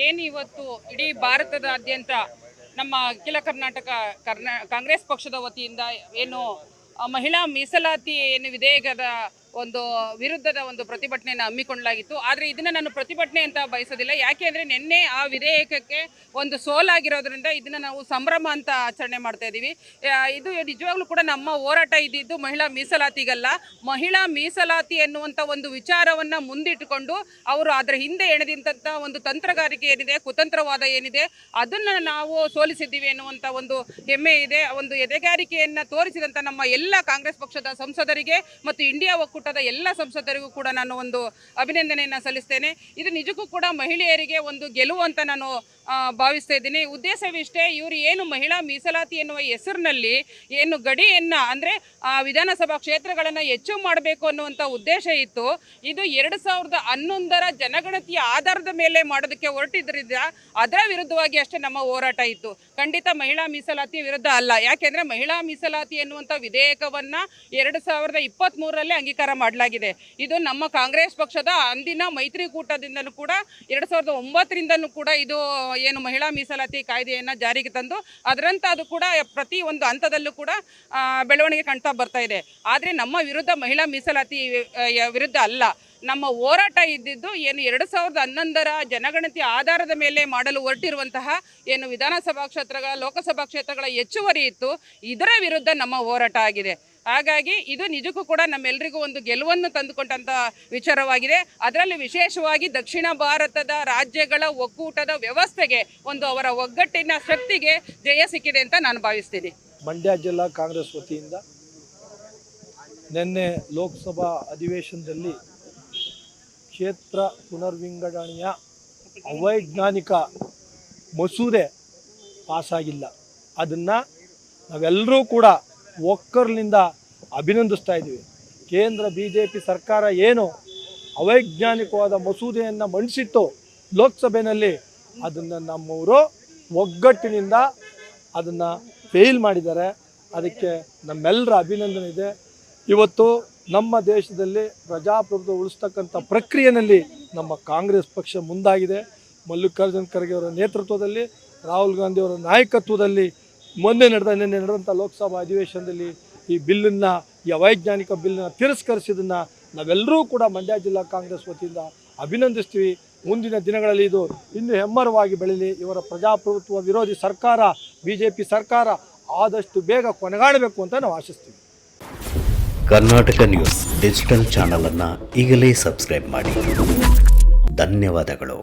ಏನು ಇವತ್ತು ಇಡೀ ಭಾರತದಾದ್ಯಂತ ನಮ್ಮ ಅಖಿಲ ಕರ್ನಾಟಕ ಕಾಂಗ್ರೆಸ್ ಪಕ್ಷದ ವತಿಯಿಂದ ಏನು ಮಹಿಳಾ ಮೀಸಲಾತಿ ಏನು ವಿಧೇಯಕದ ಒಂದು ವಿರುದ್ಧದ ಒಂದು ಪ್ರತಿಭಟನೆಯನ್ನು ಹಮ್ಮಿಕೊಳ್ಳಲಾಗಿತ್ತು. ಆದರೆ ಇದನ್ನು ನಾನು ಪ್ರತಿಭಟನೆ ಅಂತ ಬಯಸೋದಿಲ್ಲ. ಯಾಕೆ ಅಂದರೆ ನಿನ್ನೆ ಆ ವಿಧೇಯಕಕ್ಕೆ ಒಂದು ಸೋಲಾಗಿರೋದ್ರಿಂದ ಇದನ್ನು ನಾವು ಸಂಭ್ರಮ ಅಂತ ಆಚರಣೆ ಮಾಡ್ತಾ ಇದ್ದೀವಿ. ಇದು ನಿಜವಾಗ್ಲೂ ಕೂಡ ನಮ್ಮ ಹೋರಾಟ ಇದ್ದಿದ್ದು ಮಹಿಳಾ ಮೀಸಲಾತಿಗಲ್ಲ. ಮಹಿಳಾ ಮೀಸಲಾತಿ ಎನ್ನುವಂಥ ಒಂದು ವಿಚಾರವನ್ನು ಮುಂದಿಟ್ಟುಕೊಂಡು ಅವರು ಅದರ ಹಿಂದೆ ಎಣೆದಂಥ ಒಂದು ತಂತ್ರಗಾರಿಕೆ ಏನಿದೆ, ಕುತಂತ್ರವಾದ ಏನಿದೆ, ಅದನ್ನು ನಾವು ಸೋಲಿಸಿದ್ದೀವಿ ಎನ್ನುವಂಥ ಒಂದು ಹೆಮ್ಮೆ ಇದೆ. ಒಂದು ಎದೆಗಾರಿಕೆಯನ್ನು ತೋರಿಸಿದಂಥ ನಮ್ಮ ಎಲ್ಲ ಕಾಂಗ್ರೆಸ್ ಪಕ್ಷದ ಸಂಸದರಿಗೆ ಮತ್ತು ಇಂಡಿಯಾ ಒಕ್ಕೂಟದ ಎಲ್ಲ ಸಂಸದರಿಗೂ ಕೂಡ ನಾನು ಒಂದು ಅಭಿನಂದನೆಯನ್ನು ಸಲ್ಲಿಸ್ತೇನೆ. ಇದು ನಿಜಕ್ಕೂ ಕೂಡ ಮಹಿಳೆಯರಿಗೆ ಒಂದು ಗೆಲುವು ಅಂತ ನಾನು ಭಾವಿಸ್ತಾ ಇದ್ದೀನಿ. ಉದ್ದೇಶವಿಷ್ಟೇ, ಇವರು ಏನು ಮಹಿಳಾ ಮೀಸಲಾತಿ ಎನ್ನುವ ಹೆಸರಿನಲ್ಲಿ ಏನು ಗಡಿಯನ್ನು ಅಂದರೆ ವಿಧಾನಸಭಾ ಕ್ಷೇತ್ರಗಳನ್ನು ಹೆಚ್ಚು ಮಾಡಬೇಕು ಅನ್ನುವಂಥ ಉದ್ದೇಶ ಇತ್ತು. ಇದು 2011ರ ಜನಗಣತಿಯ ಆಧಾರದ ಮೇಲೆ ಮಾಡೋದಕ್ಕೆ ಹೊರಟಿದ್ದರಿಂದ ಅದರ ವಿರುದ್ಧವಾಗಿ ಅಷ್ಟೇ ನಮ್ಮ ಹೋರಾಟ ಇತ್ತು. ಖಂಡಿತ ಮಹಿಳಾ ಮೀಸಲಾತಿ ವಿರುದ್ಧ ಅಲ್ಲ. ಯಾಕೆಂದರೆ ಮಹಿಳಾ ಮೀಸಲಾತಿ ಎನ್ನುವಂಥ ವಿಧೇಯಕವನ್ನು 2023ರಲ್ಲೇ ಅಂಗೀಕಾರ ಮಾಡಲಾಗಿದೆ. ಇದು ನಮ್ಮ ಕಾಂಗ್ರೆಸ್ ಪಕ್ಷದ ಅಂದಿನ ಮೈತ್ರಿಕೂಟದಿಂದಲೂ ಕೂಡ 2009ರಿಂದಲೂ ಕೂಡ ಇದು ಏನು ಮಹಿಳಾ ಮೀಸಲಾತಿ ಕಾಯ್ದೆಯನ್ನು ಜಾರಿಗೆ ತಂದು ಅದರಂತೆ ಅದು ಕೂಡ ಪ್ರತಿ ಒಂದು ಹಂತದಲ್ಲೂ ಕೂಡ ಬೆಳವಣಿಗೆ ಕಾಣ್ತಾ ಬರ್ತಾ ಇದೆ. ಆದರೆ ನಮ್ಮ ವಿರುದ್ಧ ಮಹಿಳಾ ಮೀಸಲಾತಿ ವಿರುದ್ಧ ಅಲ್ಲ. ನಮ್ಮ ಹೋರಾಟ ಇದ್ದಿದ್ದು ಏನು 2011ರ ಜನಗಣತಿ ಆಧಾರದ ಮೇಲೆ ಮಾಡಲು ಹೊರಟಿರುವಂತಹ ಏನು ವಿಧಾನಸಭಾ ಕ್ಷೇತ್ರಗಳ ಲೋಕಸಭಾ ಕ್ಷೇತ್ರಗಳ ಹೆಚ್ಚುವರಿ ಇತ್ತು, ಇದರ ವಿರುದ್ಧ ನಮ್ಮ ಹೋರಾಟ ಆಗಿದೆ. ಹಾಗಾಗಿ ಇದು ನಿಜಕ್ಕೂ ಕೂಡ ನಮ್ಮೆಲ್ಲರಿಗೂ ಒಂದು ಗೆಲುವನ್ನು ತಂದುಕೊಂಡಂಥ ವಿಚಾರವಾಗಿದೆ. ಅದರಲ್ಲಿ ವಿಶೇಷವಾಗಿ ದಕ್ಷಿಣ ಭಾರತದ ರಾಜ್ಯಗಳ ಒಕ್ಕೂಟದ ವ್ಯವಸ್ಥೆಗೆ ಒಂದು ಅವರ ಒಗ್ಗಟ್ಟಿನ ಶಕ್ತಿಗೆ ಜಯ ಸಿಕ್ಕಿದೆ ಅಂತ ನಾನು ಭಾವಿಸ್ತೀನಿ. ಮಂಡ್ಯ ಜಿಲ್ಲಾ ಕಾಂಗ್ರೆಸ್ ವತಿಯಿಂದ ನಿನ್ನೆ ಲೋಕಸಭಾ ಅಧಿವೇಶನದಲ್ಲಿ ಕ್ಷೇತ್ರ ಪುನರ್ವಿಂಗಡಣೆಯ ಅವೈಜ್ಞಾನಿಕ ಮಸೂದೆ ಪಾಸಾಗಿಲ್ಲ. ಅದನ್ನು ನಾವೆಲ್ಲರೂ ಕೂಡ ಒಕ್ಕರ್ಲಿಂದ ಅಭಿನಂದಿಸ್ತಾ ಇದ್ದೀವಿ. ಕೇಂದ್ರ BJP ಸರ್ಕಾರ ಏನು ಅವೈಜ್ಞಾನಿಕವಾದ ಮಸೂದೆಯನ್ನು ಮಂಡಿಸಿತ್ತು ಲೋಕಸಭೆಯಲ್ಲಿ, ಅದನ್ನು ನಮ್ಮವರು ಒಗ್ಗಟ್ಟಿನಿಂದ ಅದನ್ನು ಫೇಲ್ ಮಾಡಿದ್ದಾರೆ. ಅದಕ್ಕೆ ನಮ್ಮೆಲ್ಲರ ಅಭಿನಂದನೆ ಇದೆ. ಇವತ್ತು ನಮ್ಮ ದೇಶದಲ್ಲಿ ಪ್ರಜಾಪ್ರಭುತ್ವ ಉಳಿಸ್ತಕ್ಕಂಥ ಪ್ರಕ್ರಿಯೆಯಲ್ಲಿ ನಮ್ಮ ಕಾಂಗ್ರೆಸ್ ಪಕ್ಷ ಮುಂದಾಗಿದೆ. ಮಲ್ಲಿಕಾರ್ಜುನ್ ಖರ್ಗೆ ಅವರ ನೇತೃತ್ವದಲ್ಲಿ, ರಾಹುಲ್ ಗಾಂಧಿ ಅವರ ನಾಯಕತ್ವದಲ್ಲಿ ನಿನ್ನೆ ನಡೆದಂಥ ಲೋಕಸಭಾ ಅಧಿವೇಶನದಲ್ಲಿ ಈ ಬಿಲ್ಲನ್ನು, ಈ ಅವೈಜ್ಞಾನಿಕ ಬಿಲ್ಲನ್ನು ತಿರಸ್ಕರಿಸಿದ್ದನ್ನು ನಾವೆಲ್ಲರೂ ಕೂಡ ಮಂಡ್ಯ ಜಿಲ್ಲಾ ಕಾಂಗ್ರೆಸ್ ವತಿಯಿಂದ ಅಭಿನಂದಿಸ್ತೀವಿ. ಮುಂದಿನ ದಿನಗಳಲ್ಲಿ ಇದು ಇನ್ನೂ ಹೆಮ್ಮರವಾಗಿ ಬೆಳೀಲಿ. ಇವರ ಪ್ರಜಾಪ್ರಭುತ್ವ ವಿರೋಧಿ ಸರ್ಕಾರ BJP ಸರ್ಕಾರ ಆದಷ್ಟು ಬೇಗ ಕೊನೆಗಾಣಬೇಕು ಅಂತ ನಾವು ಆಶಿಸ್ತೀವಿ. ಕರ್ನಾಟಕ ನ್ಯೂಸ್ ಡಿಜಿಟಲ್ ಚಾನಲನ್ನು ಈಗಲೇ ಸಬ್ಸ್ಕ್ರೈಬ್ ಮಾಡಿ. ಧನ್ಯವಾದಗಳು.